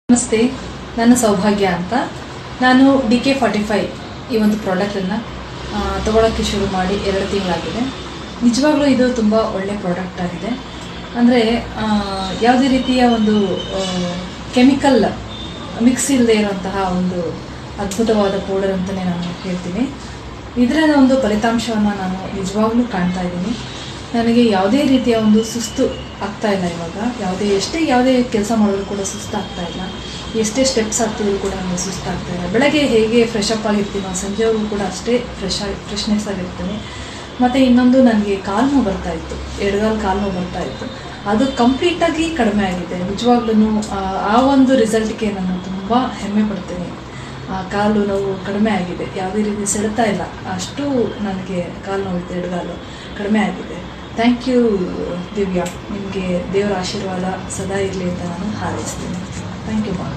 ನಮಸ್ತೆ, ನನ್ನ ಸೌಭಾಗ್ಯ ಅಂತ. ನಾನು DK45 ಈ ಒಂದು ಪ್ರಾಡಕ್ಟನ್ನು ತೊಗೊಳಕ್ಕೆ ಶುರು ಮಾಡಿ 2 ತಿಂಗಳಾಗಿದೆ. ನಿಜವಾಗ್ಲೂ ಇದು ತುಂಬ ಒಳ್ಳೆಯ ಪ್ರಾಡಕ್ಟ್ ಆಗಿದೆ. ಅಂದರೆ ಯಾವುದೇ ರೀತಿಯ ಒಂದು ಕೆಮಿಕಲ್ ಮಿಕ್ಸ್ ಇಲ್ಲದೆ ಇರುವಂತಹ ಒಂದು ಅದ್ಭುತವಾದ ಪೌಡರ್ ಅಂತಲೇ ನಾನು ಹೇಳ್ತೀನಿ. ಇದರ ಒಂದು ಫಲಿತಾಂಶವನ್ನು ನಾನು ನಿಜವಾಗ್ಲೂ ಕಾಣ್ತಾ ಇದ್ದೀನಿ. ನನಗೆ ಯಾವುದೇ ರೀತಿಯ ಒಂದು ಸುಸ್ತು ಆಗ್ತಾ ಇಲ್ಲ. ಇವಾಗ ಯಾವುದೇ ಕೆಲಸ ಮಾಡಿದ್ರು ಕೂಡ ಸುಸ್ತು ಆಗ್ತಾ ಇಲ್ಲ. ಎಷ್ಟೇ ಸ್ಟೆಪ್ಸ್ ಆಗ್ತಿದ್ರು ಕೂಡ ನನಗೆ ಸುಸ್ತು ಆಗ್ತಾ ಇಲ್ಲ. ಬೆಳಗ್ಗೆ ಹೇಗೆ ಫ್ರೆಶ್ ಅಪ್ ಆಗಿರ್ತೀನೋ ಸಂಜೆವರೆಗೂ ಕೂಡ ಅಷ್ಟೇ ಫ್ರೆಶ್ನೆಸ್ ಆಗಿರ್ತೀನಿ. ಮತ್ತು ಇನ್ನೊಂದು, ನನಗೆ ಕಾಲು ನೋವು ಬರ್ತಾಯಿತ್ತು, ಎಡಗಾಲು ಕಾಲು ನೋವು ಬರ್ತಾಯಿತ್ತು. ಅದು ಕಂಪ್ಲೀಟಾಗಿ ಕಡಿಮೆ ಆಗಿದೆ. ನಿಜವಾಗ್ಲೂ ಆ ಒಂದು ರಿಸಲ್ಟ್ಗೆ ನಾನು ತುಂಬ ಹೆಮ್ಮೆ ಪಡ್ತೀನಿ. ಕಾಲು ನೋವು ಕಡಿಮೆ ಆಗಿದೆ, ಯಾವುದೇ ರೀತಿ ಸೆಳೆತಾ ಇಲ್ಲ. ಅಷ್ಟು ನನಗೆ ಕಾಲು ನೋವಿತ್ತು, ಎಡಗಾಲು ಕಡಿಮೆ ಆಗಿದೆ. Thank you Divya. ನಿಮಗೆ ದೇವರ ಆಶೀರ್ವಾದ ಸದಾ ಇರಲಿ ಅಂತ ನಾನು ಹಾರೈಸ್ತೀನಿ. ಥ್ಯಾಂಕ್ ಯು ಮಾ.